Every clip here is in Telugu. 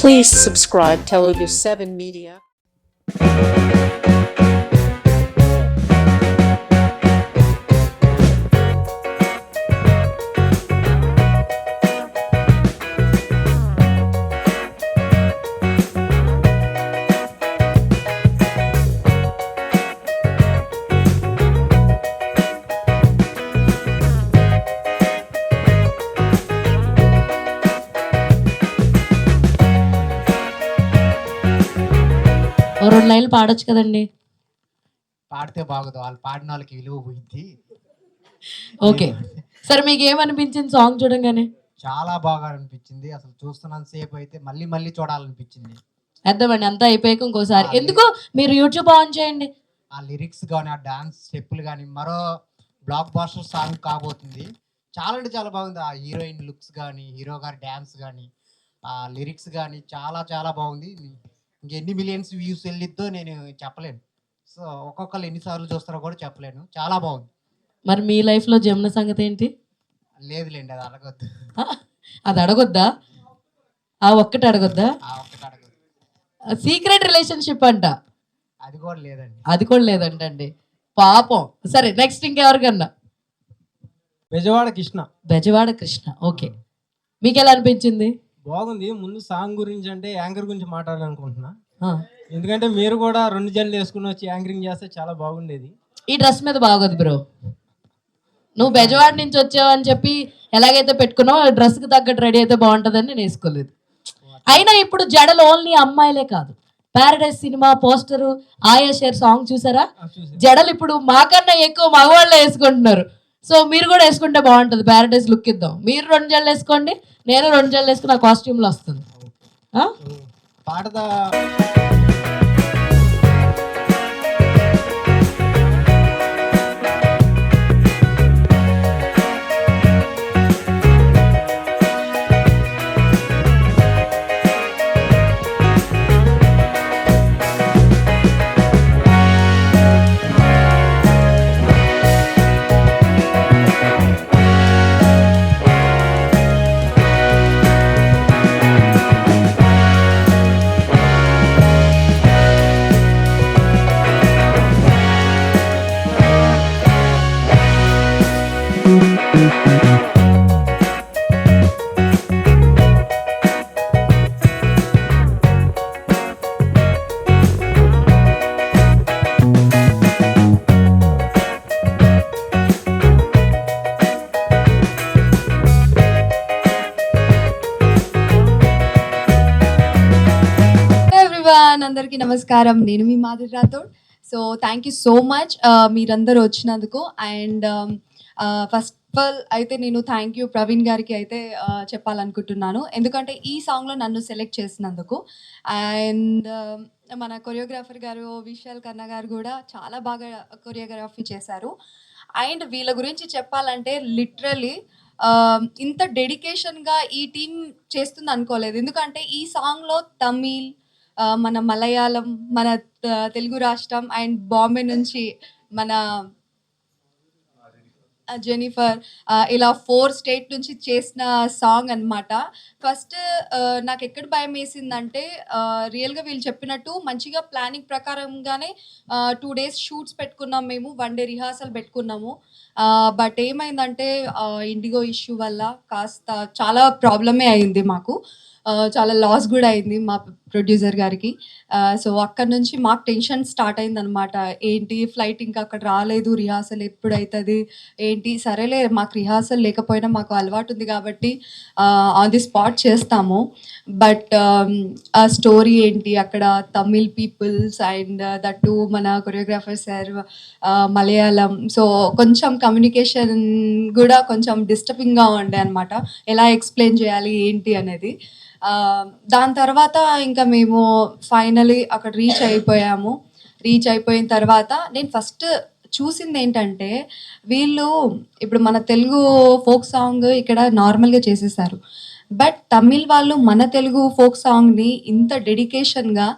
Please subscribe Telugu 7 Media. ఓ 2 లైన్లు పాడొచ్చు కదండి. పాడితే బాగోదు, వాళ్ళు పాడిన వాళ్ళకి విలువ పోయింది. ఓకే, సరే మీకు ఏమనిపించింది సాంగ్ చూడంగానే? చాలా బాగా అనిపించింది. అసలు చూస్తున్నంత సేపు అయితే మళ్ళీ మళ్ళీ చూడాలనిపించింది. అర్థమండి, అంతా అయిపోయాక ఇంకోసారి ఎందుకు మీరు యూట్యూబ్ ఆన్ చేయండి. ఆ లిరిక్స్ కానీ, ఆ డాన్స్ స్టెప్పులు కానీ మరో బ్లాక్ బాస్టర్ సాంగ్ కాబోతుంది. చాలా అంటే చాలా బాగుంది. ఆ హీరోయిన్ లుక్స్ కానీ, హీరో గారి డ్యాన్స్ కానీ, ఆ లిరిక్స్ కానీ చాలా చాలా బాగుంది. ఇంకెన్ని మిలియన్స్ వ్యూస్ వెళ్ళిద్దో నేను చెప్పలేను. సో ఒక్కొక్కరు ఎన్నిసార్లు చూస్తారో కూడా చెప్పలేను. చాలా బాగుంది. మరి మీ లైఫ్లో జమున సంగతి ఏంటి? లేదులేండి, అది అడగొద్దు. అది అడగొద్దా? ఆ ఒక్కటి అడగొద్దా? ఆ ఒక్కటి అడగొద్దు. సీక్రెట్ రిలేషన్షిప్ అంట, అది కూడా లేదండి. అది కూడా లేదంటండి. పాపం. సరే నెక్స్ట్ ఇంకెవరికన్నా? బెజవాడ కృష్ణ. బెజవాడ కృష్ణ. ఓకే, మీకు ఎలా అనిపించింది? బాగుంది. ముందు సాంగ్ గురించి అంటే యాంకర్ గురించి మాట్లాడాలనుకుంటున్నా. ఆ, ఎందుకంటే మీరు కూడా 2 జడలు వేసుకుని వచ్చి యాంకరింగ్ చేస్తే చాలా బాగుండేది. ఈ డ్రెస్ మీద బాగోదు బ్రో. నువ్వు బెజవాడ నుంచి వచ్చావు అని చెప్పి ఎలాగైతే పెట్టుకున్నావు, డ్రెస్కి తగ్గట్టు రెడీ అయితే బాగుంటుందని నేను వేసుకోలేదు. అయినా ఇప్పుడు జడలు ఓన్లీ అమ్మాయిలే కాదు, పారడైజ్ సినిమా పోస్టరు ఆయా షేర్ సాంగ్ చూసారా? జడలు ఇప్పుడు మాకన్నా ఎక్కువ మగవాళ్ళే వేసుకుంటున్నారు. సో మీరు కూడా వేసుకుంటే బాగుంటుంది, పారడైజ్ లుక్ ఇద్దాం. మీరు 2 జడలు వేసుకోండి, నేను 2 జడలు వేసుకుని ఆ కాస్ట్యూమ్లో వస్తుంది. పాడదా అందరికీ నమస్కారం. నేను మీ Madhuri Rathod. So thank you so much మీరందరూ వచ్చినందుకు. అండ్ ఫస్ట్ ఆఫ్ ఆల్ అయితే నేను థ్యాంక్ యూ ప్రవీణ్ గారికి అయితే చెప్పాలనుకుంటున్నాను, ఎందుకంటే ఈ సాంగ్లో నన్ను సెలెక్ట్ చేసినందుకు. అండ్ మన కొరియోగ్రాఫర్ గారు విశాల్ కన్నా గారు కూడా చాలా బాగా కొరియోగ్రఫీ చేశారు. అండ్ వీళ్ళ గురించి చెప్పాలంటే లిటరలీ ఇంత డెడికేషన్గా ఈ టీం చేస్తుంది అనుకోలేదు. ఎందుకంటే ఈ సాంగ్లో తమిళ్, మన మలయాళం, మన తెలుగు రాష్ట్రం అండ్ బాంబే నుంచి మన జెనిఫర్, ఇలా 4 స్టేట్ నుంచి చేసిన సాంగ్ అనమాట. ఫస్ట్ నాకు ఎక్కడ భయం వేసిందంటే, రియల్గా వీళ్ళు చెప్పినట్టు మంచిగా ప్లానింగ్ ప్రకారంగానే 2 డేస్ షూట్స్ పెట్టుకున్నాం మేము, 1 డే రిహార్సల్ పెట్టుకున్నాము. బట్ ఏమైందంటే ఇండిగో ఇష్యూ వల్ల కాస్త చాలా ప్రాబ్లమే అయింది మాకు. చాలా లాస్ కూడా అయింది మా ప్రొడ్యూసర్ గారికి. సో అక్కడి నుంచి మాకు టెన్షన్ స్టార్ట్ అయిందనమాట. ఏంటి ఫ్లైట్ ఇంకా అక్కడ రాలేదు, రిహార్సల్ ఎప్పుడవుతుంది ఏంటి? సరేలే, మాకు రిహార్సల్ లేకపోయినా మాకు అలవాటు ఉంది కాబట్టి ఆన్ ది స్పాట్ చేస్తాము. బట్ ఆ స్టోరీ ఏంటి, అక్కడ తమిళ్ పీపుల్స్ అండ్ దట్టు మన కొరియోగ్రాఫర్ సార్ మలయాళం. సో కొంచెం కమ్యూనికేషన్ కూడా కొంచెం డిస్టర్బింగ్గా ఉండే అనమాట, ఎలా ఎక్స్ప్లెయిన్ చేయాలి ఏంటి అనేది. దాని తర్వాత ఇంకా మేము ఫైనలీ అక్కడ రీచ్ అయిపోయాము. రీచ్ అయిపోయిన తర్వాత నేను ఫస్ట్ చూసింది ఏంటంటే, వీళ్ళు ఇప్పుడు మన తెలుగు ఫోక్ సాంగ్ ఇక్కడ నార్మల్గా చేసేసారు. బట్ తమిళ్ వాళ్ళు మన తెలుగు ఫోక్ సాంగ్ని ఇంత డెడికేషన్గా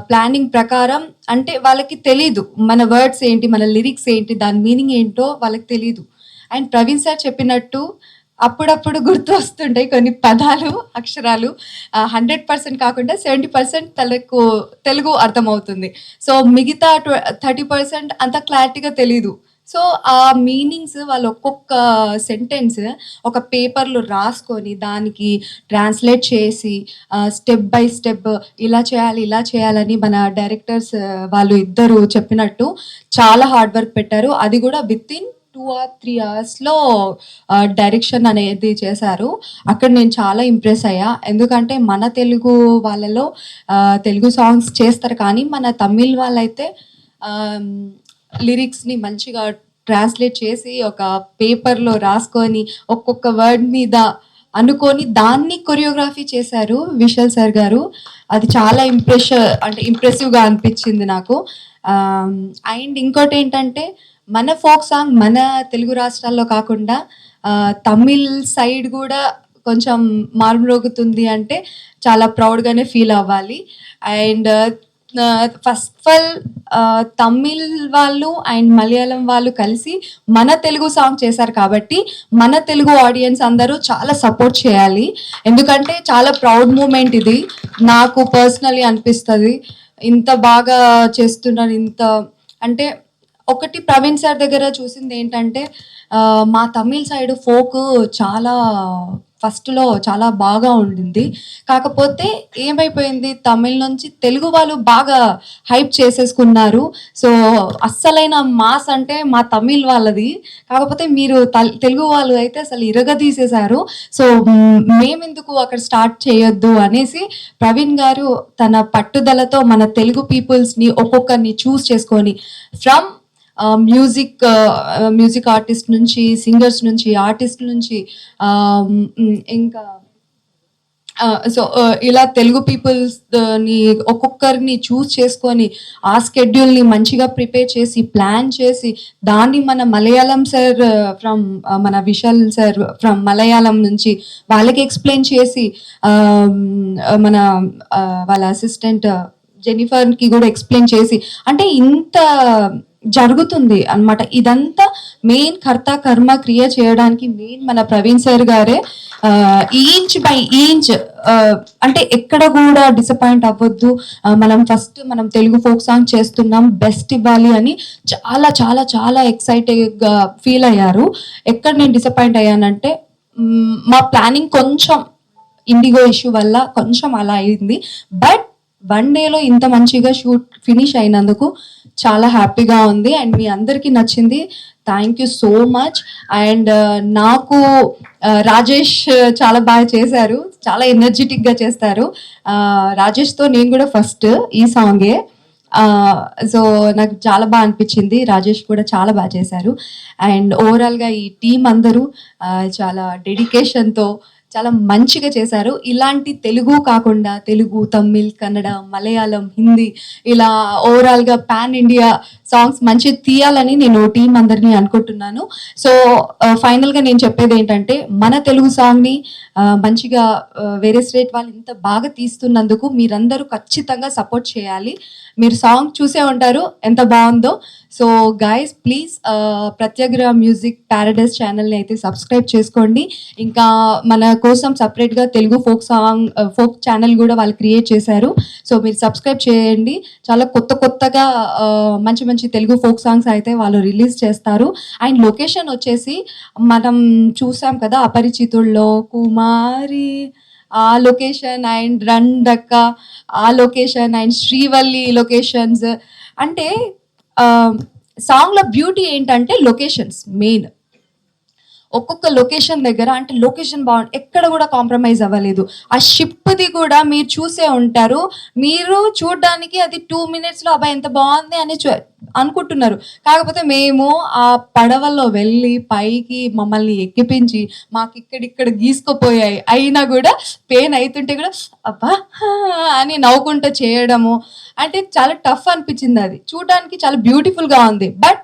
ప్లానింగ్ ప్రకారం, అంటే వాళ్ళకి తెలీదు మన వర్డ్స్ ఏంటి, మన లిరిక్స్ ఏంటి, దాని మీనింగ్ ఏంటో వాళ్ళకి తెలీదు. అండ్ ప్రవీణ్ సార్ చెప్పినట్టు అప్పుడప్పుడు గుర్తు వస్తుంటాయి కొన్ని పదాలు, అక్షరాలు. 100% కాకుండా 70% తెలుగు అర్థమవుతుంది. సో మిగతా 30% అంత క్లారిటీగా తెలీదు. సో ఆ మీనింగ్స్ వాళ్ళు ఒక్కొక్క సెంటెన్స్ ఒక పేపర్లో రాసుకొని దానికి ట్రాన్స్లేట్ చేసి స్టెప్ బై స్టెప్ ఇలా చేయాలి ఇలా చేయాలని మన డైరెక్టర్స్ వాళ్ళు ఇద్దరు చెప్పినట్టు చాలా హార్డ్ వర్క్ పెట్టారు. అది కూడా విత్ ఇన్ 2 or 3 అవర్స్లో డైరెక్షన్ అనేది చేశారు. అక్కడ నేను చాలా ఇంప్రెస్ అయ్యా. ఎందుకంటే మన తెలుగు వాళ్ళలో తెలుగు సాంగ్స్ చేస్తారు, కానీ మన తమిళ్ వాళ్ళైతే లిరిక్స్ని మంచిగా ట్రాన్స్లేట్ చేసి ఒక పేపర్లో రాసుకొని ఒక్కొక్క వర్డ్ మీద అనుకొని దాన్ని కొరియోగ్రఫీ చేశారు విశాల్ సార్ గారు. అది చాలా ఇంప్రెసివ్గా అనిపించింది నాకు. అండ్ ఇంకోటి ఏంటంటే మన ఫోక్ సాంగ్ మన తెలుగు రాష్ట్రాల్లో కాకుండా తమిళ్ సైడ్ కూడా కొంచెం మారుమ్రోగుతుంది అంటే చాలా ప్రౌడ్గానే ఫీల్ అవ్వాలి. And first of all Tamil వాళ్ళు అండ్ మలయాళం వాళ్ళు కలిసి మన తెలుగు సాంగ్ చేశారు కాబట్టి మన తెలుగు ఆడియన్స్ అందరూ చాలా సపోర్ట్ చేయాలి. ఎందుకంటే చాలా ప్రౌడ్ మూమెంట్ ఇది నాకు పర్సనలీ అనిపిస్తుంది. ఇంత బాగా చేస్తున్నారు. ఇంత అంటే ఒకటి ప్రవీణ్ సార్ దగ్గర చూసింది ఏంటంటే మా తమిళ్ సైడ్ ఫోక్ చాలా ఫస్ట్లో చాలా బాగా ఉండింది. కాకపోతే ఏమైపోయింది, తమిళ్ నుంచి తెలుగు వాళ్ళు బాగా హైప్ చేసేసుకున్నారు. సో అస్సలైన మాస్ అంటే మా తమిళ్ వాళ్ళది. కాకపోతే మీరు తెలుగు వాళ్ళు అయితే అసలు ఇరగదీసేశారు. సో మేమెందుకు అక్కడ స్టార్ట్ చేయొద్దు అనేసి ప్రవీణ్ గారు తన పట్టుదలతో మన తెలుగు పీపుల్స్ని ఒక్కొక్కరిని చూస్ చేసుకొని ఫ్రమ్ మ్యూజిక్ ఆర్టిస్ట్ నుంచి, సింగర్స్ నుంచి, ఆర్టిస్ట్ నుంచి ఇంకా సో ఇలా తెలుగు పీపుల్స్ని ఒక్కొక్కరిని చూస్ చేసుకొని ఆ స్కెడ్యూల్ని మంచిగా ప్రిపేర్ చేసి ప్లాన్ చేసి దాన్ని మన మలయాళం సార్ మన విశాల్ సార్ ఫ్రమ్ మలయాళం నుంచి వాళ్ళకి ఎక్స్ప్లెయిన్ చేసి మన వాళ్ళ అసిస్టెంట్ జెనిఫర్కి కూడా ఎక్స్ప్లెయిన్ చేసి అంటే ఇంత జరుగుతుంది అన్నమాట. ఇదంతా మెయిన్ కర్మ క్రియ చేయడానికి మెయిన్ మన ప్రవీణ్ సార్ గారే. ఇంచ్ బై ఇంచ్ అంటే ఎక్కడ కూడా డిసప్పాయింట్ అవ్వద్దు, మనం తెలుగు ఫోక్ సాంగ్ చేస్తున్నాం, బెస్ట్ ఇవ్వాలి అని చాలా చాలా చాలా ఎక్సైటెడ్గా ఫీల్ అయ్యారు. ఎక్కడ నేను డిసప్పాయింట్ అయ్యానంటే మా ప్లానింగ్ కొంచెం ఇండిగో ఇష్యూ వల్ల కొంచెం అలా అయింది. బట్ 1 డేలో ఇంత మంచిగా షూట్ ఫినిష్ అయినందుకు చాలా హ్యాపీగా ఉంది. అండ్ మీ అందరికీ నచ్చింది. Thank you so much. And నాకు రాజేష్ చాలా బాగా చేశారు, చాలా ఎనర్జెటిక్గా చేస్తారు. రాజేష్తో నేను కూడా ఫస్ట్ ఈ సాంగే. సో నాకు చాలా బాగా అనిపించింది. రాజేష్ కూడా చాలా బాగా చేశారు. అండ్ ఓవరాల్గా ఈ టీం అందరూ చాలా డెడికేషన్తో చాలా మంచిగా చేశారు. ఇలాంటి తెలుగు కాకుండా తెలుగు, తమిళ్, కన్నడ, మలయాళం, హిందీ ఇలా ఓవరాల్గా పాన్ ఇండియా సాంగ్స్ మంచి తీయాలని నేను టీం అందరినీ అనుకుంటున్నాను. సో ఫైనల్గా నేను చెప్పేది ఏంటంటే మన తెలుగు సాంగ్ని మంచిగా వేరే స్టేట్ వాళ్ళు ఇంత బాగా తీస్తున్నందుకు మీరందరూ ఖచ్చితంగా సపోర్ట్ చేయాలి. మీరు సాంగ్ చూసే ఉంటారు ఎంత బాగుందో. So guys please Pratyagra music paradise ఛానల్ని అయితే సబ్స్క్రైబ్ చేసుకోండి. ఇంకా మన కోసం సపరేట్గా తెలుగు ఫోక్ ఛానల్ కూడా వాళ్ళు క్రియేట్ చేశారు. సో మీరు సబ్స్క్రైబ్ చేయండి. చాలా కొత్తగా మంచి మంచి తెలుగు ఫోక్ సాంగ్స్ అయితే వాళ్ళు రిలీజ్ చేస్తారు. అండ్ లొకేషన్ వచ్చేసి మనం చూసాం కదా అపరిచితుల్లో కుమారి ఆ లొకేషన్, అండ్ రండక్క ఆ లొకేషన్, అండ్ శ్రీవల్లి లొకేషన్స్. అంటే సాంగ్లో బ్యూటీ ఏంటంటే లొకేషన్స్ మెయిన్. ఒక్కొక్క లొకేషన్ దగ్గర అంటే లొకేషన్ బాగుంది, ఎక్కడ కూడా కాంప్రమైజ్ అవ్వలేదు. ఆ షిప్ది కూడా మీరు చూసే ఉంటారు. మీరు చూడడానికి అది 2 minutesలో అబ్బాయి ఎంత బాగుంది అని అనుకుంటున్నారు. కాకపోతే మేము ఆ పడవల్లో వెళ్ళి పైకి మమ్మల్ని ఎక్కిపించి మాకు ఇక్కడిక్కడ గీసుకుపోయాయి, అయినా కూడా పెయిన్ అవుతుంటే కూడా అబ్బా అని నవ్వుకుంటూ చేయడము అంటే చాలా టఫ్ అనిపించింది. అది చూడడానికి చాలా బ్యూటిఫుల్గా ఉంది. బట్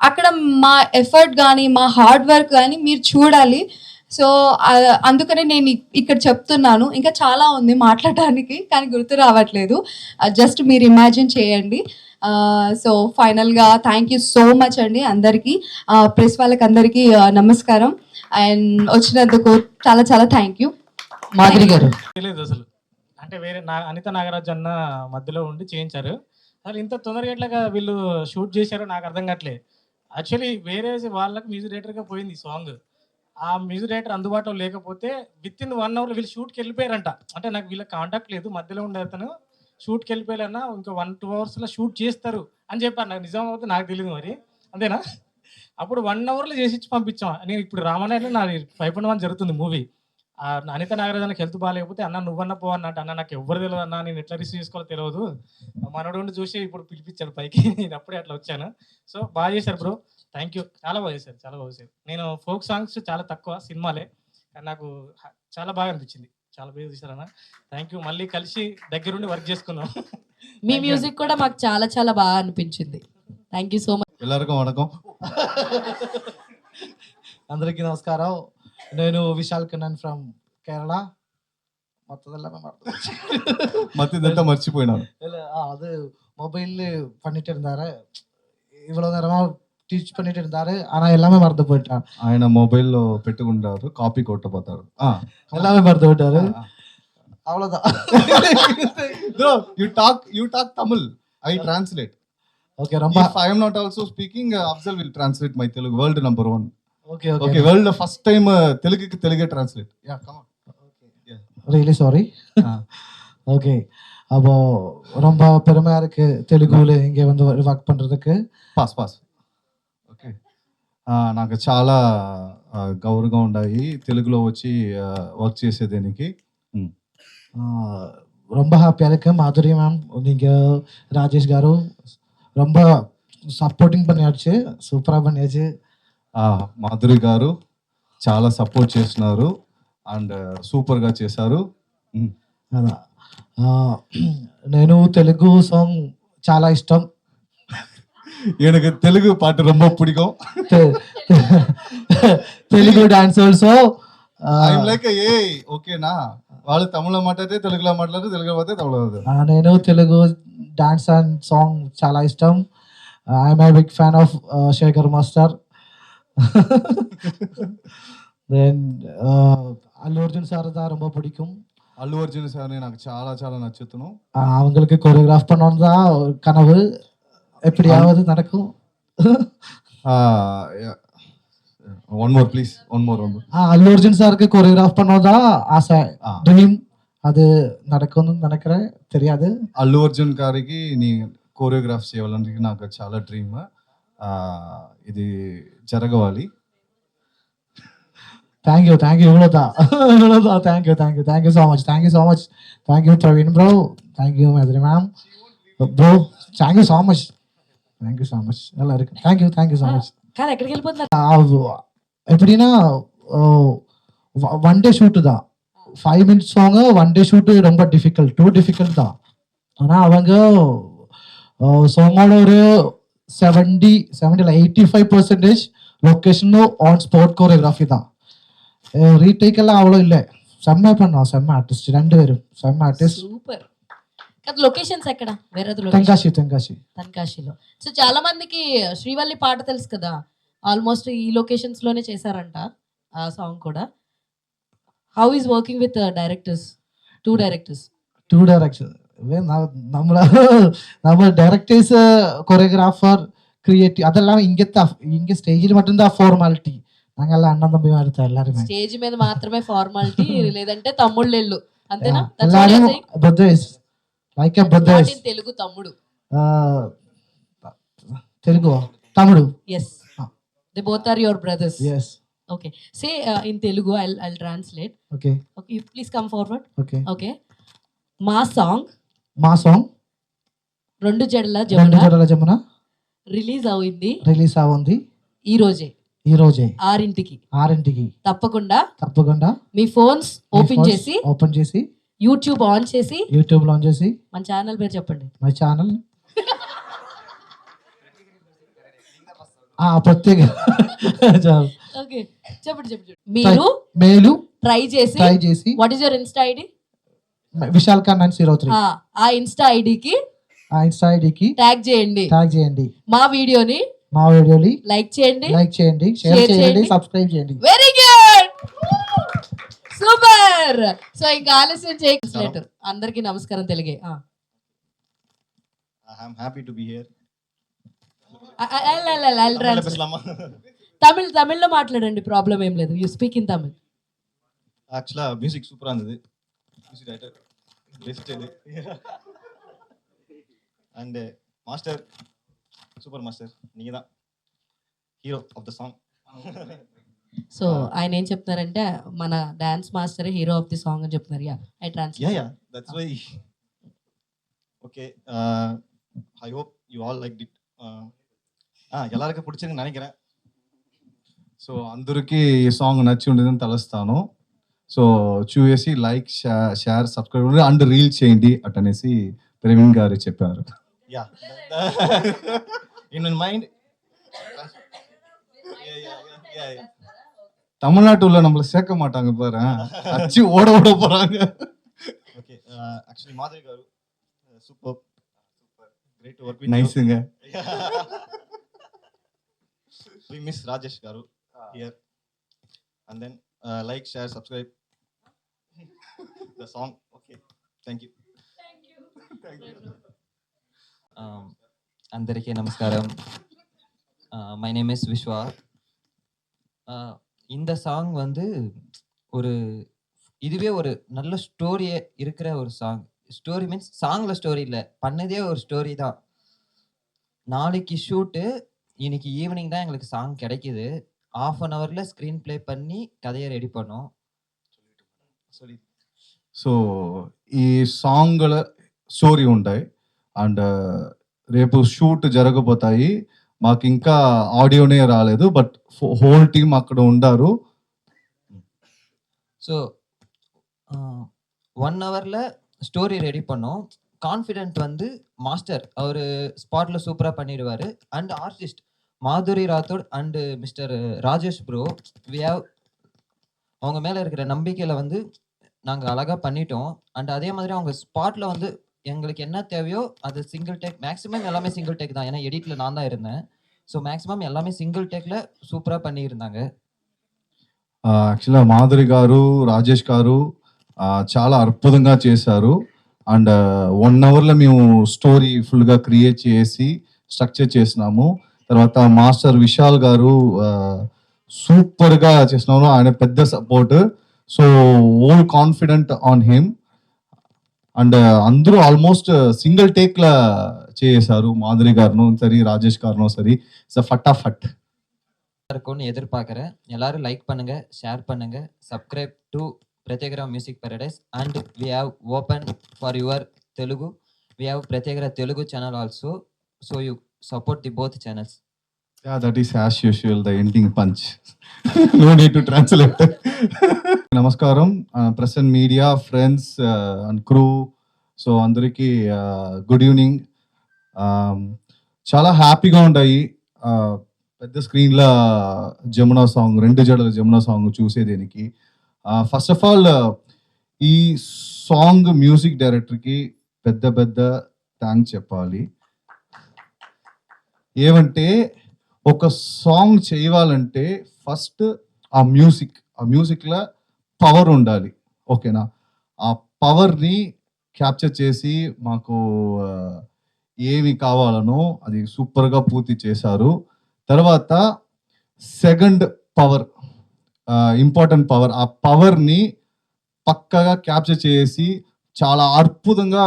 అక్కడ మా ఎఫర్ట్ కానీ మా హార్డ్ వర్క్ కానీ మీరు చూడాలి. సో అందుకనే నేను ఇక్కడ చెప్తున్నాను. ఇంకా చాలా ఉంది మాట్లాడడానికి కానీ గుర్తు రావట్లేదు. జస్ట్ మీరు ఇమాజిన్ చేయండి. సో ఫైనల్గా థ్యాంక్ యూ సో మచ్ అండి అందరికీ, ప్రెస్ వాళ్ళకి అందరికీ నమస్కారం. అండ్ వచ్చినందుకు చాలా చాలా థ్యాంక్ యూ. మాధురి గారు తెలియదు అసలు, అంటే వేరే అనిత నాగరాజ్ అన్న మధ్యలో ఉండి చేయించారు. అసలు ఇంత తొందరగా ఎట్లాగా వీళ్ళు షూట్ చేశారో నాకు అర్థం కావట్లేదు. యాక్చువల్లీ వేరే వాళ్ళకి మ్యూజిక్ డైరెక్టర్గా పోయింది ఈ సాంగ్. ఆ మ్యూజిక్ డైరెక్టర్ అందుబాటులో లేకపోతే విత్ ఇన్ 1 hour వీళ్ళు షూట్కి వెళ్ళిపోయారంట. అంటే నాకు వీళ్ళకి కాంటాక్ట్ లేదు, మధ్యలో ఉండే అతను షూట్కి వెళ్ళిపోయారన్నా ఇంకా 1-2 hours షూట్ చేస్తారు అని చెప్పారు. నాకు నిజం అవుతుంది నాకు తెలియదు, మరి అంతేనా? అప్పుడు 1 hour చేసి ఇచ్చి పంపించాం. నేను ఇప్పుడు రామనాయుడులో నాది 5.1 జరుగుతుంది మూవీ. అనిత నాగరాజానికి హెల్త్ బాగాలేకపోతే అన్న నువ్వన్నా పో అన్నట్టు. అన్న నాకు ఎవ్వరు తెలియదు అన్న, నేను ఎట్లా రిసీవ్ చేసుకోవాలో తెలియదు, మనోడు ఉండి చూసి ఇప్పుడు పిలిపించాడు పైకి, నేను అప్పుడే అట్లా వచ్చాను. సో బాగా చేశారు బ్రో, థ్యాంక్ యూ, చాలా బాగా చేశారు, చాలా బాగా చేశారు. నేను ఫోక్ సాంగ్స్ చాలా తక్కువ సినిమాలే, కానీ నాకు చాలా బాగా అనిపించింది, చాలా బాగా చేశారన్న. థ్యాంక్ యూ, మళ్ళీ కలిసి దగ్గరుండి వర్క్ చేసుకుందాం. మీ మ్యూజిక్ కూడా మాకు చాలా చాలా బాగా అనిపించింది. Thank you so much. ಎಲ್ಲರಿಗೂ ವಣಕಂ. అందరికీ నమస్కారం. నేను విశాల్ కన్నన్ ఫ్రమ్ కేరళ. ಮತ್ತಿದಂತ ಮರ್ಚಿపోయినాను. அது மொபைல் பண்ணிட்டு இருந்தாரு, இவ்வளவு நேரமா டீச் பண்ணிட்டு இருந்தாரு, ஆனா எல்லாமே மறந்து போயிட்டான். ఆయన మొబైల్లో పెట్టుకుంటారు, కాపీ కొట్టపోతారు. எல்லாமே மறந்து போயிட்டாரு, அவ்வளவுதான். Bro, you talk Tamil, I translate. Okay ரொம்ப If I am not also speaking, Afzal will translate my Telugu. World number 1. Okay Okay, okay world first time Teluguக்கு Telugu translate. Yeah, come on. Really sorry. Okay, அப்போ ரொம்ப பெருமையா இருக்கு தெலுங்குல இங்க வந்து ஒர்க் பண்றதுக்கு. Pass okay. నాకు చాలా గౌరవంగా ఉన్నాయి తెలుగులో వచ్చి వర్క్ చేసేదానికి. ரொம்ப హ్యాపీగా இருக்கு. మాధురి మ్యామ్, நீங்க ராஜேஷ் గారు ரொம்ப సపోర్టింగ్ பண்ணியாச்சு, సూపర్ பண்ணியாச்சு. మాధురి గారు చాలా సపోర్ట్ చేస్తున్నారు అండ్ సూపర్గా చేశారు. అదా, నేను తెలుగు సాంగ్ చాలా ఇష్టం. எனக்கு తెలుగు పాట ரொம்ப பிடிக்கும். Telugu dance also. I'm like ఏ ఓకేనా, వాళ్ళు తమిళ మాట్లాడితే తెలుగులో మాట్లాడితే తెలుగులో పోతే తమిళ. నేను తెలుగు డాన్స్ అండ్ సాంగ్ చాలా ఇష్టం. I'm a big fan of Shekhar master. Then Allu Arjun sir தான் ரொம்ப பிடிக்கும். అల్లు అర్జున్ సార్ని నాకు చాలా చాలా నచ్చుతున్నాను. அவங்களுக்கு கோரியோகிராஃப் பண்ணணும் தான் கனவு, எப்படியாவது நடக்கும். One more please, one more. Allu Arjun சாருக்கு கோரியோகிராஃப் பண்ணணும் தான் ஆசை, ட்ரீம். அது நடக்கும்னு நினைக்கிறேன், தெரியாது. అల్లు అర్జున్ గారికి నీ కోరియోగ్రాఫ్ చేయాలని నాకు చాలా డ్రీమ్. ఇది జరగవాలి. థ్యాంక్ యూ ఇవ్వదా thank you so much. Thank you Praveen bro, thank you Madhuri ma'am bro, thank you so much. எல்லாருக்கும் థ్యాంక్ యూ సో మచ్. కానీ ఎక్కడికి వెళ్ళిపోతున్నారు? எப்படின்னா ஒன் டே ஷூட்டு தான், 5 minutes song. One day shoot ரொம்ப டூ டிஃபிகல்ட் தான். ஆனால் அவங்க சாங்கோட ஒரு 85% லொக்கேஷன் ஆன் ஸ்பாட் கோரியோகிராஃபி தான். ரீடேக் எல்லாம் அவ்வளோ இல்லை, செம்ம பண்ணோம், செம்ம ஆர்டிஸ்ட், 2 பேரும் செம்ம ఆర్టిస్ట్. సూపర్. కదా లొకేషన్స్ ఎక్కడ? వేరే తెంకాశిలో. సో చాలా మందికి శ్రీవల్లి పాట తెలుసు కదా, ఆల్మోస్ట్ ఈ లొకేషన్స్ లోనే చేశారంట ఆ సాంగ్ కూడా. How is working with directors? 2 directors. நம்ம டைரக்டர்ஸ், கொரியோகிராஃபர், கிரியேட்டிவ் அதெல்லாம் இங்க ஸ்டேஜில் மட்டும்தான் ஃபார்மாலிட்டி. நாங்கெல்லாம் అన్న తమ్మి వాడుతా எல்லாருமே స్టేజ్ మీద మాత్రమే ఫార్మాలిటీ, లేదంటే తమ్ముళ్ళు అంతేనా? எல்லாரும் brothers, like a brothers. Telugu తమ్ముడు, తెలుగు తమ్ముడు. yes, they both are your brothers. yes, okay, say in Telugu, I'll translate. okay you please come forward. okay మా సాంగ్ రెండు జడల జమున రిలీజ్ అయింది ఈ రోజే 6ంటికి. తప్పకుండా మీ ఫోన్స్ ఓపెన్ చేసి యూట్యూబ్ ఆన్ చేసి మన ఛానల్ పేరు చెప్పండి. మై ఛానల్ ప్రత్యేక ఓకే, చెప్పండి. మీరు ట్రై చేసి what is your Insta ID? Vishal Kannan 03. ఆ ఇన్స్టా ఐడికి ఆ ఇన్స్టా ఐడికి ట్యాగ్ చేయండి, ట్యాగ్ చేయండి, మా వీడియోని మా వీడియోని లైక్ చేయండి. లైక్ చేయండి, షేర్ Share చేయండి, చేయండి. సబ్స్క్రైబ్ చేయండి. Very good, super. సో ఇంకా ఆలస్యం చేయలేదు. అందరికీ నమస్కారం తెలుగే. I'm happy to be here. తమిళ్లో మాట్లాడండి, ప్రాబ్లం ఏం లేదు. You speak in Tamil. Actually, music super andhudu. Music writer, best idu. And master, super master, neenga da hero of the song. So ఆయన ఏం చెప్తున్నారంటే మన dance master hero of the song అని చెప్తున్నారు. I translate. Yeah, that's why. Okay, I hope you all liked it. ఎల్లరికీ పిడిచింది నిனைக்கிறேன். సో అందరికీ ఈ సాంగ్ నచ్చి ఉండేదని తలుస్తాను. సో చూసి like share subscribe and reel చేయండి అటనేసి ప్రవీణ్ గారు చెప్పారు. Yeah. In my mind. Yeah. தமிழ்நாட்டுல நம்மள சேர்க்க மாட்டாங்க பாரு, அச்சு ஓட போறாங்க. Okay, actually Madhuri garu, super, great to work with. நைஸுங்க. We miss Rajesh garu here. And then like, share, subscribe the song. Okay, thank you. అందరికీ నమస్కారం. My name is Viswa. இந்த சாங் வந்து ஒரு இதுவே ஒரு நல்ல ஸ்டோரியே இருக்கிற ஒரு சாங். ஸ்டோரி மீன்ஸ் சாங்கில் ஸ்டோரி இல்லை, பண்ணதே ஒரு ஸ்டோரி தான். நாளைக்கு ஷூட்டு, இன்னைக்கு ஈவினிங் தான் எங்களுக்கு சாங் கிடைக்கிது. 1/2 hourல ஸ்க்ரீன் ப்ளே பண்ணி கதையை ரெடி பண்ணோம். సో ఈ సాంగ్ల స్టోరీ ఉంటాయి అండ్ రేపు షూట్ జరగబోతాయి. మాకు ఇంకా ఆడియోనే రాలేదు, బట్ హోల్ టీమ్ అక్కడ ఉండారు. ஸோ 1 hourல ஸ்டோரி ரெடி பண்ணோம். கான்ஃபிடென்ட் வந்து மாஸ்டர் அவர் ஸ்பாட்டில் சூப்பராக பண்ணிடுவார். And artist Madhuri Rathod and mister Rajesh bro, we have அவங்க மேலே இருக்கிற நம்பிக்கையில் வந்து நாங்கள் அழகாக பண்ணிட்டோம். அண்ட் அதே மாதிரி அவங்க ஸ்பாட்டில் வந்து எங்களுக்கு என்ன தேவையோ அது சிங்கிள் டேக், மேக்ஸிமம் எல்லாமே சிங்கிள் டேக் தான். ஏன்னா எடிட்டில் நான் தான் இருந்தேன். ஸோ மேக்ஸிமம் எல்லாமே சிங்கிள் டேக்கில் சூப்பராக பண்ணியிருந்தாங்க. యాక్చువల్గా మాధురి గారు, రాజేష్ గారు చాలా అద్భుతంగా చేశారు. అండ్ 1 hourలో మేము స్టోరీ ఫుల్గా క్రియేట్ చేసి స్ట్రక్చర్ చేసినాము. తర్వాత మాస్టర్ విశాల్ గారు సూపర్గా చేసినారు, ఆయన పెద్ద support. So all confident on him. And అందరూ ఆల్మోస్ట్ సింగిల్ టేక్లా చేశారు. మాధురి గారును సరి, రాజేష్ గారును సరి, ఫటాఫట్ இருக்கும்னு எதிர்பார்க்குறேன். எல்லாரும் லைக் பண்ணுங்க, ஷேர் பண்ணுங்க, subscribe to Pratyagra music paradise. And we have open for your Telugu. We have Pratyagra Telugu channel also. So you support the both channels. Yeah, that is as usual, the ending punch. No need to translate. Namaskaram, present media, friends and crew. So, అందరికీ గుడ్ ఈవినింగ్. చాలా హ్యాపీగా ఉంటాయి పెద్ద స్క్రీన్లో జమునా సాంగ్, 2 జడల జమునా సాంగ్ చూసేదానికి. ఫస్ట్ ఆఫ్ ఆల్ ఈ సాంగ్ మ్యూజిక్ డైరెక్టర్కి పెద్ద థ్యాంక్స్ చెప్పాలి. ఏమంటే ఒక సాంగ్ చేయాలంటే ఫస్ట్ ఆ మ్యూజిక్లో పవర్ ఉండాలి. ఓకేనా? ఆ పవర్ని క్యాప్చర్ చేసి మాకు ఏమి కావాలనో అది సూపర్గా పూర్తి చేశారు. తర్వాత సెకండ్ పవర్, ఇంపార్టెంట్ పవర్, ఆ పవర్ని పక్కగా క్యాప్చర్ చేసి చాలా అద్భుతంగా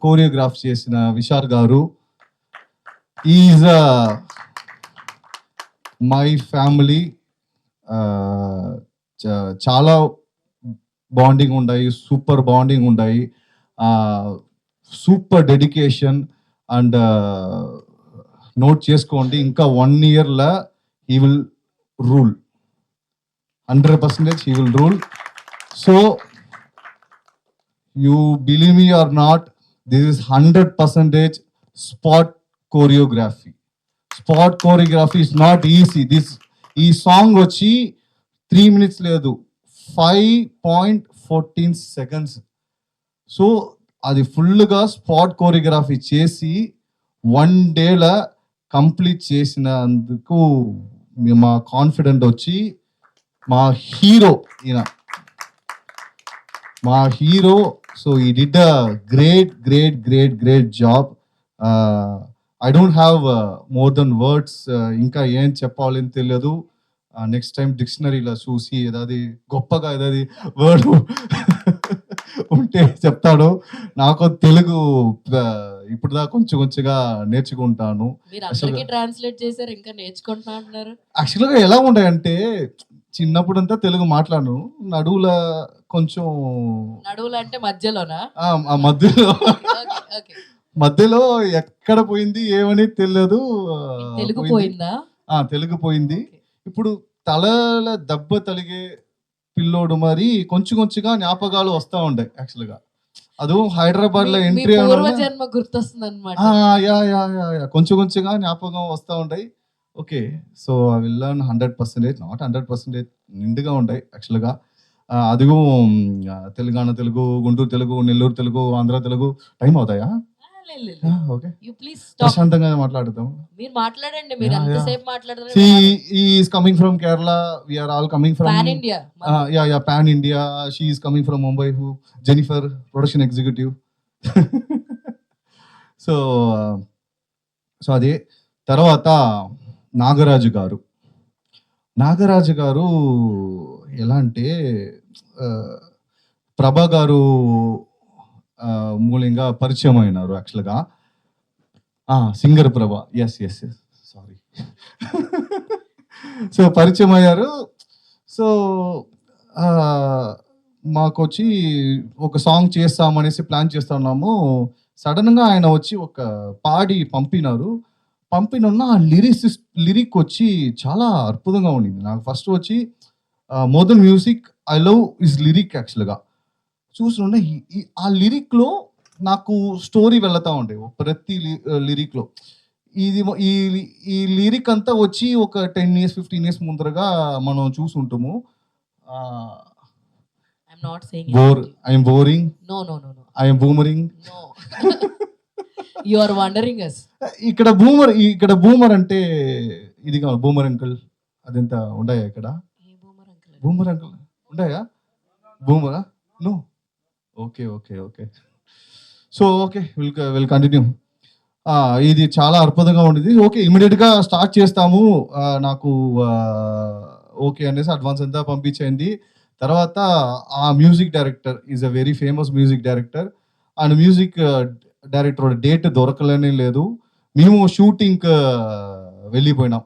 కోరియోగ్రాఫ్ చేసిన Vishal garu. Is my family. చాలా బాండింగ్ ఉన్నాయి, సూపర్ బాండింగ్ ఉన్నాయి, సూపర్ డెడికేషన్. అండ్ నోట్ చేసుకోండి, ఇంకా 1 yearలో he will rule, 100% he will rule. So you believe me or not, this is 100% spot choreography. Spot choreography is not easy. ఈ సాంగ్ వచ్చి 3 minutes లేదు, 5.14 seconds. సో అది ఫుల్గా స్పాట్ కోరియోగ్రఫీ చేసి 1 డేలో కంప్లీట్ చేసినందుకు మా కాన్ఫిడెంట్ వచ్చి మా హీరో ఈయన మా హీరో. సో ఈ did a great job. I don't have more than words. ఇంకా ఏం చెప్పాలని తెలియదు. నెక్స్ట్ టైం డిక్షనరీలో చూసి ఏదాది గొప్పగా ఏదాది వర్డ్ ఉంటే చెప్తాడు. నాకు తెలుగు ఇప్పుడు దాకా కొంచెంగా నేర్చుకుంటాను. మీరు అందరికీ ట్రాన్స్లేట్ చేశారు, ఇంకా నేర్చుకుంటున్నా అంటున్నారు. యాక్చువల్గా ఎలా ఉంటాయంటే చిన్నప్పుడంతా తెలుగు మాట్లాడను, నడువుల కొంచెం నడువులు అంటే మధ్యలోనా? ఆ మధ్యలో ఓకే. మధ్యలో ఎక్కడ పోయింది ఏమని తెలియదు. తెలుగు పోయిందా? తెలుగు పోయింది. ఇప్పుడు తల దెబ్బ తలిగే పిల్లోడు మరి కొంచెంగా జ్ఞాపకాలు వస్తూ ఉంటాయి. యాక్చువల్గా అది హైదరాబాద్ లో ఎంట్రీ జన్మ గుర్తొస్తుంది అనమాట. కొంచెంగా జ్ఞాపకం వస్తూ ఉంటాయి. Okay, so I will learn 100%, not 100% నిండుగా ఉంటాయి యాక్చువల్గా. అదిగో తెలంగాణ తెలుగు, గుంటూరు తెలుగు, నెల్లూరు తెలుగు, ఆంధ్ర తెలుగు టైం అవుతాయా? ఓకే, ప్రశాంతంగా మాట్లాడతాం. మీరు మాట్లాడండి, మీరు ఎంతసేపు మాట్లాడతారు. He is coming from Kerala. We are all coming from Pan India. Pan India. She is coming from Mumbai. Jennifer, production executive. So అదే తర్వాత నాగరాజు గారు ఎలా అంటే ప్రభా గారు మూలంగా పరిచయం అయినారు యాక్చువల్గా. సింగర్ ప్రభా, ఎస్ సారీ. సో పరిచయం అయ్యారు. సో మాకు వచ్చి ఒక సాంగ్ చేస్తామనేసి ప్లాన్ చేస్తున్నాము. సడన్గా ఆయన వచ్చి ఒక పాడి పంపిన ఆ లిరిక్ వచ్చి చాలా అద్భుతంగా ఉండింది. నాకు ఫస్ట్ వచ్చి more than music I love is lyric. యాక్చువల్గా చూస్తుంటే ఆ లిరిక్లో నాకు స్టోరీ వెళ్తా ఉండే ప్రతి లిరిక్లో. ఈ లిరిక్ అంతా వచ్చి ఒక 10 years 15 years ముందరగా మనం చూసుంటాము. I'm boring, I'm boomering. You are wondering us. ఇక్కడ బూమర్ అంటే ఇది కావాలి, బూమర్ అంకుల్. అదంతా ఉన్నాయా ఇక్కడ? బూమర్ అంకుల్ ఉన్నాయా? బూమరా? No. Okay. So okay, will continue. ఇది చాలా అద్భుతంగా ఉండేది. ఓకే, ఇమీడియట్గా స్టార్ట్ చేస్తాము. నాకు ఓకే అనేసి అడ్వాన్స్ అంతా పంపించింది. తర్వాత ఆ music director is a very famous music director. And music director date దొరకలేనే లేదు. మేము షూటింగ్ వెళ్ళిపోయినాం.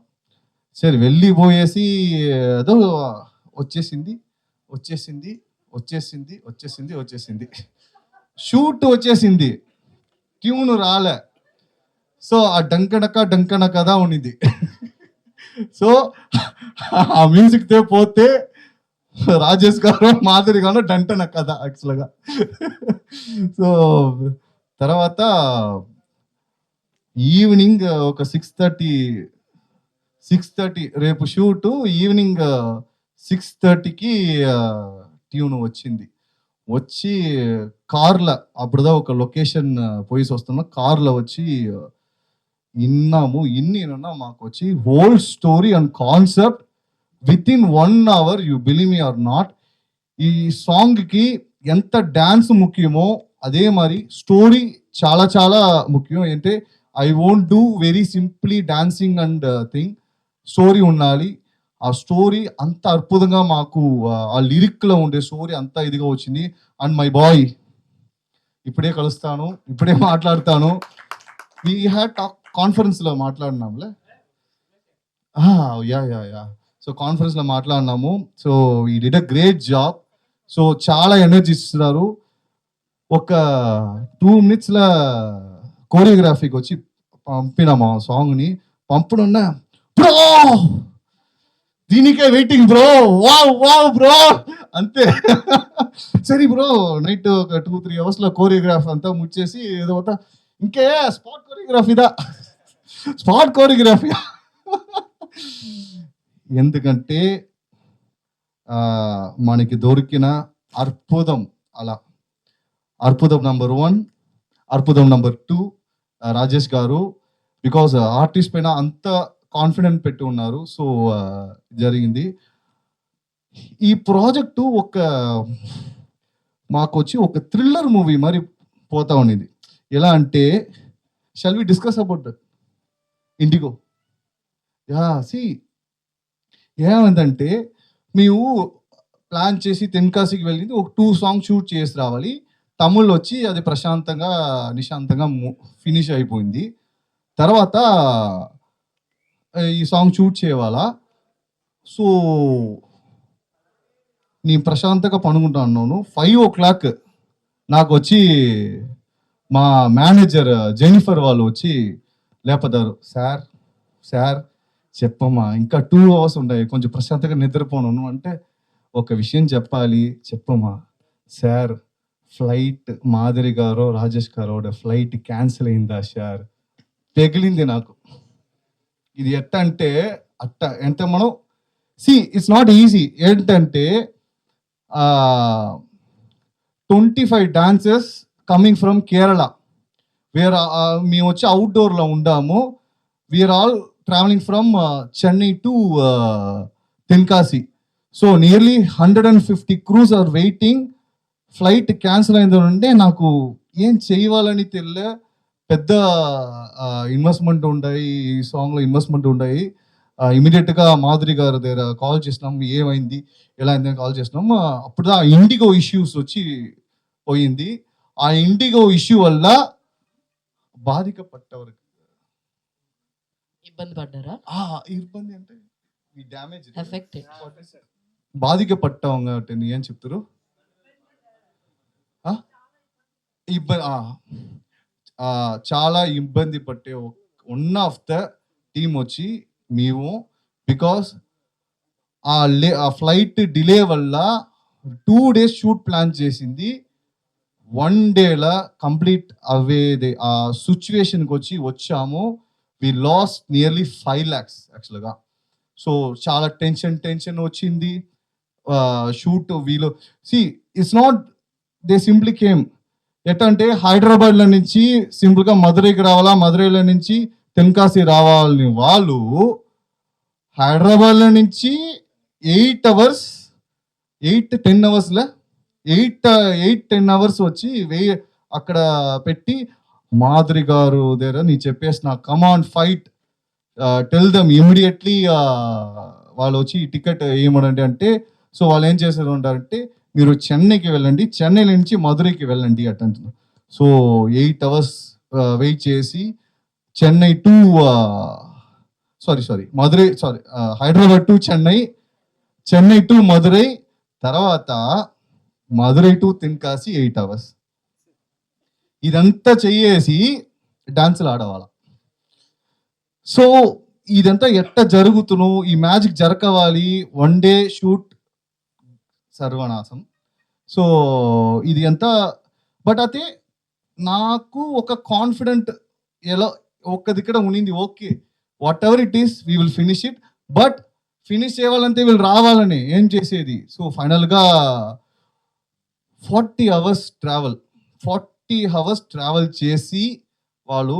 సరే వెళ్ళిపోయేసి ఏదో వచ్చేసింది. షూట్ వచ్చేసింది, ట్యూన్ రాలే. సో ఆ డంకనక ఉండింది. సో ఆ మ్యూజిక్ తో పోతే రాజేష్ గారు, మాధురి గారు డంటన కథ యాక్చువల్గా. సో తర్వాత ఈవినింగ్ ఒక 6:30 రేపు షూటు. ఈవినింగ్ 6:30కి ట్యూన్ వచ్చి కార్లో, అప్పుడుదా ఒక లొకేషన్ పోయేసి వస్తున్నా, కార్లో వచ్చి ఇన్నా మాకు వచ్చి whole story and concept within 1 hour. You believe me or not, ఈ సాంగ్కి ఎంత డ్యాన్స్ ముఖ్యమో అదే మరి స్టోరీ చాలా చాలా ముఖ్యం. అంటే I won't do very simply dancing and thing, story ఉండాలి. ఆ స్టోరీ అంత అద్భుతంగా మాకు ఆ లిరిక్లో ఉండే స్టోరీ అంతా ఇదిగా వచ్చింది. అండ్ మై బాయ్ ఇప్పుడే కలుస్తాను, ఇప్పుడే మాట్లాడతాను. వీ హ్యాడ్ కాన్ఫరెన్స్లో మాట్లాడినాంలే. యా సో కాన్ఫరెన్స్లో మాట్లాడినాము. సో ఈ did a great job. So చాలా ఎనర్జీ ఇస్తున్నారు. ఒక 2 minutes కోరియోగ్రఫీకి వచ్చి పంపినాము ఆ సాంగ్ని. పంపడున్నా బ్రో, దీనికే వెయిటింగ్ బ్రో, వావ్ బ్రో అంతే. సరే బ్రో, నైట్ ఒక 2-3 hours కోరియోగ్రాఫ్ అంతా ముచ్చేసి ఏదో ఇంకే స్పాట్ కోరియోగ్రఫీ. ఎందుకంటే మనకి దొరికిన అద్భుతం అలా. అర్పుదం నంబర్ 1, అర్పుదం నంబర్ 2 రాజేష్ గారు. బికాజ్ ఆర్టిస్ట్ పైన అంత కాన్ఫిడెంట్ పెట్టి ఉన్నారు. సో జరిగింది. ఈ ప్రాజెక్టు మాకు వచ్చి ఒక థ్రిల్లర్ మూవీ మరి పోతా ఉన్నది. ఎలా అంటే, shall we discuss about that ఇండిగో? ఏమైందంటే, మేము ప్లాన్ చేసి తెన్కాశీకి వెళ్ళింది ఒక 2 సాంగ్స్ షూట్ చేసి రావాలి. తమిళ్ వచ్చి అది ప్రశాంతంగా నిశాంతంగా ఫినిష్ అయిపోయింది. తర్వాత ఈ సాంగ్ షూట్ చేయాలా. సో నేను ప్రశాంతంగా పనుకుంటున్నాను. 5 o'clock నాకు వచ్చి మా మేనేజర్ జెనిఫర్ వాళ్ళు వచ్చి లేపదారు. సార్ చెప్పమ్మా, ఇంకా 2 hours ఉన్నాయి, కొంచెం ప్రశాంతంగా నిద్రపోను అంటే, ఒక విషయం చెప్పాలి, చెప్పమ్మా. సార్, ఫ్లైట్ మాధురి గారు రాజేష్ గారు ఫ్లైట్ క్యాన్సిల్ అయిందా సార్? తెగిలింది నాకు. ఇది అంటే ఎంత మనం ఇట్స్ నాట్ ఈజీ. ఏంటంటే 25 డాన్సెస్ కమింగ్ ఫ్రమ్ కేరళ. మేము వచ్చి అవుట్డోర్లో ఉండాము. We're all travelling from Chennai to Tenkasi. So nearly 150 crews are waiting. Flight cancel అయిందంటే నాకు ఏం చేయాలని తెలియలే. పెద్ద ఇన్వెస్ట్మెంట్ ఉంటాయి, ఈ సాంగ్లో ఇన్వెస్ట్మెంట్ ఉంటాయి. ఇమీడియట్గా మాధురి గారి దగ్గర కాల్ చేసినాం, ఏమైంది ఎలా అయిందని కాల్ చేసినాం. అప్పుడు ఆ ఇండిగో ఇష్యూస్ వచ్చి పోయింది. ఆ ఇండిగో ఇష్యూ వల్ల బాధికపడ్డవారు ఇబ్బంది పడ్డారా? ఇబ్బంది అంటే ఈ డ్యామేజ్ ఎఫెక్ట్ బాధికపడ్డాం కాబట్టి ఏం చెప్తారు? చాలా ఇబ్బంది పట్టే వన్ ఆఫ్ ద టీమ్ వచ్చి మేము. బికాస్ ఆ ఫ్లైట్ డిలే వల్ల 2 days షూట్ ప్లాన్ చేసింది. 1 dayలో కంప్లీట్ అవ్వేది. ఆ సిచ్యువేషన్కి వచ్చాము. వి లాస్ నియర్లీ 5 lakhs యాక్చువల్గా. సో చాలా టెన్షన్ వచ్చింది. షూట్ వీలు it's not they simply came. ఎట్టంటే హైదరాబాద్లో నుంచి సింపుల్గా మధురైకి రావాలా, మధురైలో నుంచి తెన్కాశీ రావాలని వాళ్ళు హైదరాబాద్లో నుంచి 8 hours 8-10 hours 8-10 hours వచ్చి అక్కడ పెట్టి మాధురి గారు దగ్గర నీ చెప్పేసిన command fight tell them immediately. వాళ్ళు వచ్చి టికెట్ ఏమనండి అంటే, సో వాళ్ళు ఏం చేసేది ఉంటారంటే, మీరు చెన్నైకి వెళ్ళండి, చెన్నై నుంచి మధురైకి వెళ్ళండి అంటున్నారు. సో 8 hours వెయిట్ చేసి Chennai to Madurai Hyderabad to Chennai, Chennai to Madurai, తర్వాత మధురై టు తెన్కాశీ 8 hours. ఇదంతా చెయ్యేసి డాన్సులు ఆడవాళ్ళ. సో ఇదంతా ఎట్ట జరుగుతును, ఈ మ్యాజిక్ జరగవాలి. 1 day షూట్ సర్వనాశం. సో ఇది అంతా. బట్ అయితే నాకు ఒక కాన్ఫిడెంట్ ఎలా ఒక్కది ఇక్కడ ఉన్నింది. Okay, what ever it is we will finish it. But finish చేయాలంటే వీళ్ళు రావాలని ఏం చేసేది. సో ఫైనల్గా 40 hours ట్రావెల్ చేసి వాళ్ళు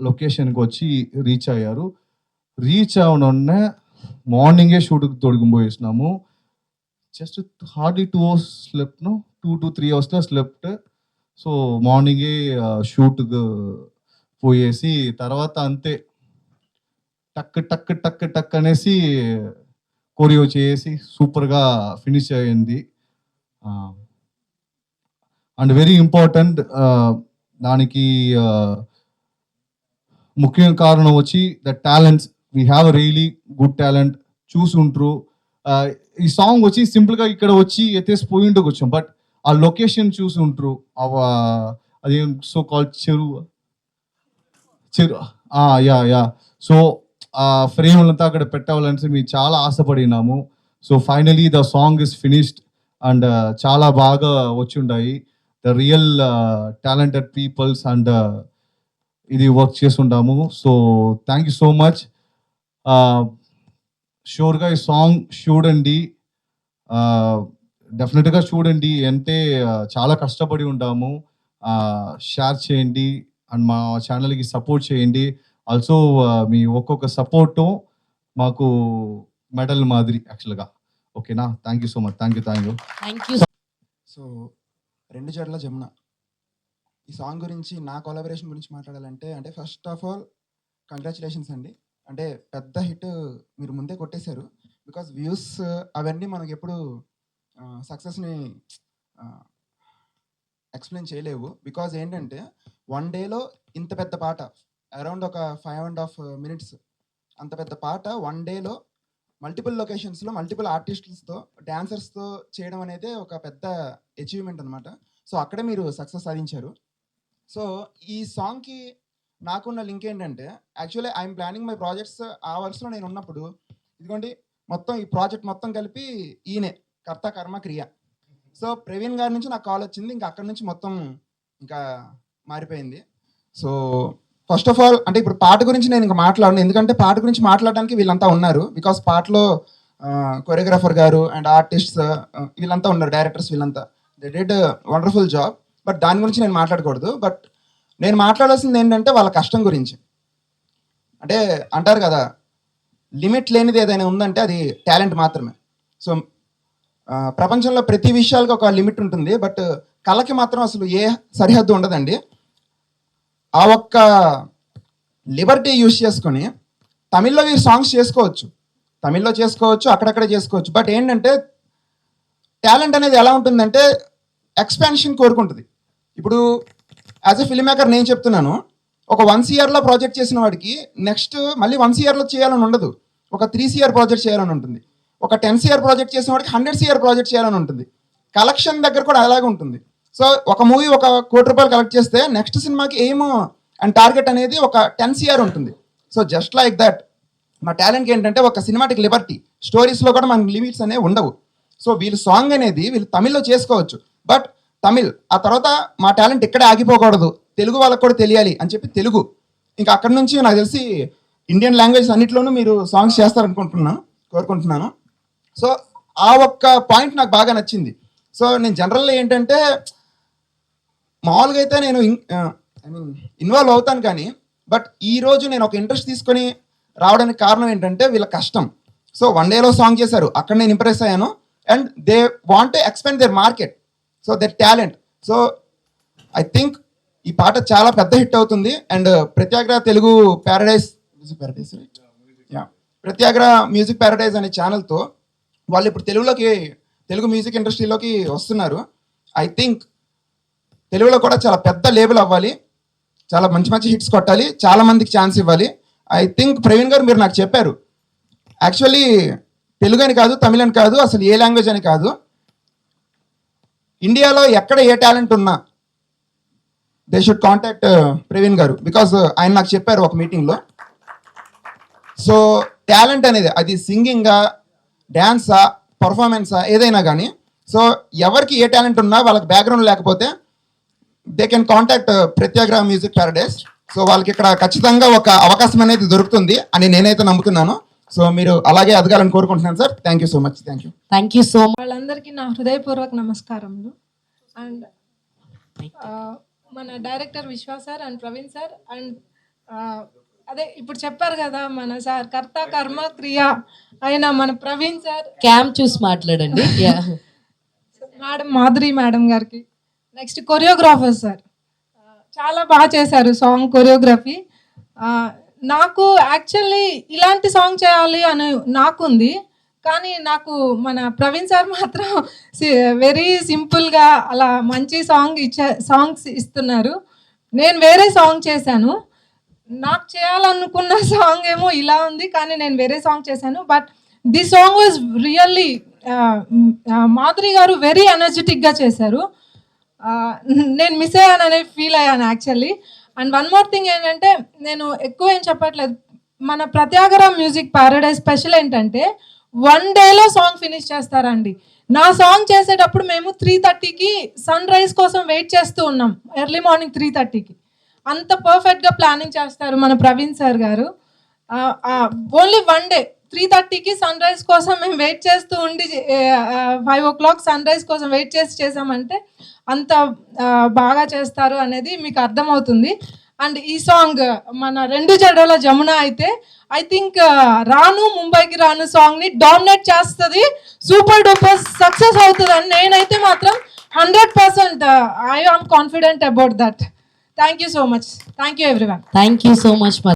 లొకేషన్కి వచ్చి రీచ్ అయ్యారు. రీచ్ అవడనే మార్నింగే షూట్కి తొడిగిపోయేసినాము. Just hardly 2 hours slept, 2 to 3 hours slept. So మార్నింగే షూట్కి పోయేసి తర్వాత అంతే టక్ టక్ టక్ టక్ అనేసి కొరియో చేసి సూపర్గా ఫినిష్ అయ్యింది. అండ్ వెరీ ఇంపార్టెంట్, దానికి ముఖ్య కారణం వచ్చి the talents. We have really good talent. చూసుంటారు. ఈ సాంగ్ వచ్చి సింపుల్గా ఇక్కడ వచ్చి ఎత్తేసి పోయింటకు వచ్చాం. బట్ ఆ లొకేషన్ చూసి ఉంటారు. అది సో కాల్డ్ చెరువు. యా. సో ఆ ఫ్రేమ్లంతా అక్కడ పెట్టాలని మేము చాలా ఆశపడినాము. So finally the song is finished and చాలా బాగా వచ్చి ఉన్నాయి. The real talented peoples and ఇది వర్క్ చేస్తుంటాము. So thank you so much. షూర్గా ఈ సాంగ్ చూడండి. డెఫినెట్గా చూడండి. అంటే చాలా కష్టపడి ఉంటాము. షేర్ చేయండి అండ్ మా ఛానల్కి సపోర్ట్ చేయండి. ఆల్సో మీ ఒక్కొక్క సపోర్టు మాకు మెడల్ మాదిరి యాక్చువల్గా. ఓకేనా? Thank you so much. Thank you. Thank you. So రెండు జడల జమున ఈ సాంగ్ గురించి నా కొలాబరేషన్ గురించి మాట్లాడాలంటే అంటే ఫస్ట్ ఆఫ్ ఆల్ కంగ్రాచులేషన్స్ అండి. అంటే పెద్ద హిట్ మీరు ముందే కొట్టేశారు. బికాస్ వ్యూస్ అవన్నీ మనకి ఎప్పుడు సక్సెస్ని ఎక్స్ప్లెయిన్ చేయలేవు. బికాజ్ ఏంటంటే వన్ డేలో ఇంత పెద్ద పాట అరౌండ్ ఒక 5.5 minutes అంత పెద్ద పాట వన్ డేలో మల్టిపుల్ లొకేషన్స్లో మల్టిపుల్ ఆర్టిస్టులతో డాన్సర్స్తో చేయడం అనేది ఒక పెద్ద అచీవ్మెంట్ అనమాట. సో అక్కడే మీరు సక్సెస్ సాధించారు. సో ఈ సాంగ్కి నాకున్న లింక్ ఏంటంటే actually I'm planning my projects ఆ వర్క్స్లో నేను ఉన్నప్పుడు ఇదిగోండి మొత్తం ఈ ప్రాజెక్ట్ మొత్తం కలిపి ఈయనే కర్త కర్మ క్రియ. సో ప్రవీణ్ గారి నుంచి నాకు కాల్ వచ్చింది. ఇంకా అక్కడి నుంచి మొత్తం ఇంకా మారిపోయింది. సో ఫస్ట్ ఆఫ్ ఆల్ అంటే ఇప్పుడు పాట గురించి నేను ఇంకా మాట్లాడను, ఎందుకంటే పాట గురించి మాట్లాడడానికి వీళ్ళంతా ఉన్నారు. బికాస్ పాటలో కొరియోగ్రాఫర్ గారు అండ్ ఆర్టిస్ట్స్ వీళ్ళంతా ఉన్నారు, డైరెక్టర్స్ వీళ్ళంతా. They did wonderful job. But దాని గురించి నేను మాట్లాడకూడదు. బట్ నేను మాట్లాడాల్సింది ఏంటంటే వాళ్ళ కష్టం గురించి. అంటే అంటారు కదా, లిమిట్ లేనిది ఏదైనా ఉందంటే అది టాలెంట్ మాత్రమే. సో ప్రపంచంలో ప్రతి విషయాలకు ఒక లిమిట్ ఉంటుంది, బట్ కళకి మాత్రం అసలు ఏ సరిహద్దు ఉండదండి. ఆ ఒక్క లిబర్టీ యూజ్ చేసుకొని తమిళ్లో వీరు సాంగ్స్ చేసుకోవచ్చు, తమిళ్లో చేసుకోవచ్చు, అక్కడక్కడే చేసుకోవచ్చు. బట్ ఏంటంటే టాలెంట్ అనేది ఎలా ఉంటుందంటే ఎక్స్పాన్షన్ కోరుకుంటుంది. ఇప్పుడు యాజ్ ఎ ఫిల్మ్ మేకర్ నేను చెప్తున్నాను, ఒక 1 CRలో ప్రాజెక్ట్ చేసిన వాడికి నెక్స్ట్ మళ్ళీ 1 CRలో చేయాలని ఉండదు, ఒక 3 CR ప్రాజెక్ట్ చేయాలని ఉంటుంది. ఒక 10 CR ప్రాజెక్ట్ చేసిన వాడికి 100 CR ప్రాజెక్ట్ చేయాలని ఉంటుంది. కలెక్షన్ దగ్గర కూడా అలాగే ఉంటుంది. సో ఒక మూవీ ఒక ₹1 కోటి కలెక్ట్ చేస్తే నెక్స్ట్ సినిమాకి ఎయిమ్ అండ్ టార్గెట్ అనేది ఒక 10 CR ఉంటుంది. సో జస్ట్ లైక్ దట్ మా టాలెంట్కి ఏంటంటే ఒక సినిమాటిక్ లిబర్టీ, స్టోరీస్లో కూడా మనకి లిమిట్స్ అనేవి ఉండవు. సో వీళ్ళు సాంగ్ అనేది వీళ్ళు తమిళ్లో చేసుకోవచ్చు, బట్ తమిళ్ ఆ తర్వాత మా టాలెంట్ ఇక్కడే ఆగిపోకూడదు, తెలుగు వాళ్ళకు కూడా తెలియాలి అని చెప్పి తెలుగు, ఇంకా అక్కడి నుంచి నాకు తెలిసి ఇండియన్ లాంగ్వేజ్ అన్నింటిలోనూ మీరు సాంగ్స్ కోరుకుంటున్నాను. సో ఆ ఒక్క పాయింట్ నాకు బాగా నచ్చింది. సో నేను జనరల్గా ఏంటంటే మామూలుగా అయితే నేను ఇన్వాల్వ్ అవుతాను, కానీ బట్ ఈరోజు నేను ఒక ఇంట్రెస్ట్ తీసుకొని రావడానికి కారణం ఏంటంటే వీళ్ళ కష్టం. సో 1 డేలో సాంగ్ చేశారు, అక్కడ నేను ఇంప్రెస్ అయ్యాను. And they want to expand their market, so their talent. So I think ఈ పాట చాలా పెద్ద హిట్ అవుతుంది. And Prathyagraha Telugu Prathyagraha music paradise అనే ఛానల్తో వాళ్ళు ఇప్పుడు తెలుగు మ్యూజిక్ ఇండస్ట్రీలోకి వస్తున్నారు. ఐ థింక్ తెలుగులో కూడా చాలా పెద్ద లేబుల్ అవ్వాలి, చాలా మంచి మంచి హిట్స్ కొట్టాలి, చాలా మందికి ఛాన్స్ ఇవ్వాలి. ఐ థింక్ ప్రవీణ్ గారు మీరు నాకు చెప్పారు, యాక్చువల్లీ తెలుగు అని కాదు, తమిళ్ అని కాదు, అసలు ఏ లాంగ్వేజ్ అని కాదు, ఇండియాలో ఎక్కడ ఏ టాలెంట్ ఉన్నా దే షుడ్ కాంటాక్ట్ ప్రవీణ్ గారు. బికాస్ ఆయన నాకు చెప్పారు ఒక మీటింగ్లో. సో టాలెంట్ అనేది అది సింగింగా, డ్యాన్సా, పర్ఫార్మెన్సా, ఏదైనా కానీ, సో ఎవరికి ఏ టాలెంట్ ఉన్నా వాళ్ళకి బ్యాక్గ్రౌండ్ లేకపోతే they can contact Pratyagra music paradise. So వాళ్ళకి ఇక్కడ ఖచ్చితంగా ఒక అవకాశం అనేది దొరుకుతుంది అని నేనైతే నమ్ముతున్నాను. సో మీరు అలాగే ఎదగాలని కోరుకుంటున్నాను sir. Thank you so much. Thank you so much. వాళ్ళందరికీ నా హృదయపూర్వక నమస్కారములు. అండ్ మన డైరెక్టర్ విశ్వ sir and Praveen sir and అదే ఇప్పుడు చెప్పారు కదా మన సార్ కర్త కర్మ క్రియ అయిన మన ప్రవీణ్ సార్, క్యామ్ చూసి మాట్లాడండి. మేడం మాధురి మేడం గారికి, నెక్స్ట్ కొరియోగ్రాఫర్ సార్ చాలా బాగా చేశారు సాంగ్ కొరియోగ్రఫీ. నాకు యాక్చువల్లీ ఇలాంటి సాంగ్ చేయాలి అని నాకుంది, కానీ నాకు మన ప్రవీణ్ సార్ మాత్రం వెరీ సింపుల్గా అలా మంచి సాంగ్స్ ఇస్తున్నారు. నేను వేరే సాంగ్ చేశాను, నాకు చేయాలనుకున్న సాంగ్ ఏమో ఇలా ఉంది, కానీ నేను వేరే సాంగ్ చేశాను. But the song was really Madhuri గారు వెరీ ఎనర్జెటిక్గా చేశారు. నేను మిస్ అయ్యాననే ఫీల్ అయ్యాను actually. And one more thing ఏంటంటే, నేను ఎక్కువ ఏం చెప్పట్లేదు, మన ప్రత్యాగ్రహ మ్యూజిక్ ప్యారడైజ్ స్పెషల్ ఏంటంటే 1 డేలో సాంగ్ ఫినిష్ చేస్తారండి. నా సాంగ్ చేసేటప్పుడు మేము 3:30కి సన్ రైజ్ కోసం వెయిట్ చేస్తూ ఉన్నాం, ఎర్లీ మార్నింగ్ 3:30కి. అంత పర్ఫెక్ట్గా ప్లానింగ్ చేస్తారు మన ప్రవీణ్ సార్ గారు. ఓన్లీ 1 డే 3:30కి సన్ రైజ్ కోసం మేము వెయిట్ చేస్తూ ఉండి 5 o'clock సన్ రైజ్ కోసం వెయిట్ చేసామంటే అంత బాగా చేస్తారు అనేది మీకు అర్థమవుతుంది. అండ్ ఈ సాంగ్ మన 2 జడల జమున అయితే ఐ థింక్ రాను ముంబైకి రాను సాంగ్ని డామినేట్ చేస్తుంది, సూపర్ డూపర్ సక్సెస్ అవుతుంది అని నేనైతే మాత్రం 100% I am confident about that. Thank you so much. Thank you everyone. Thank you so much.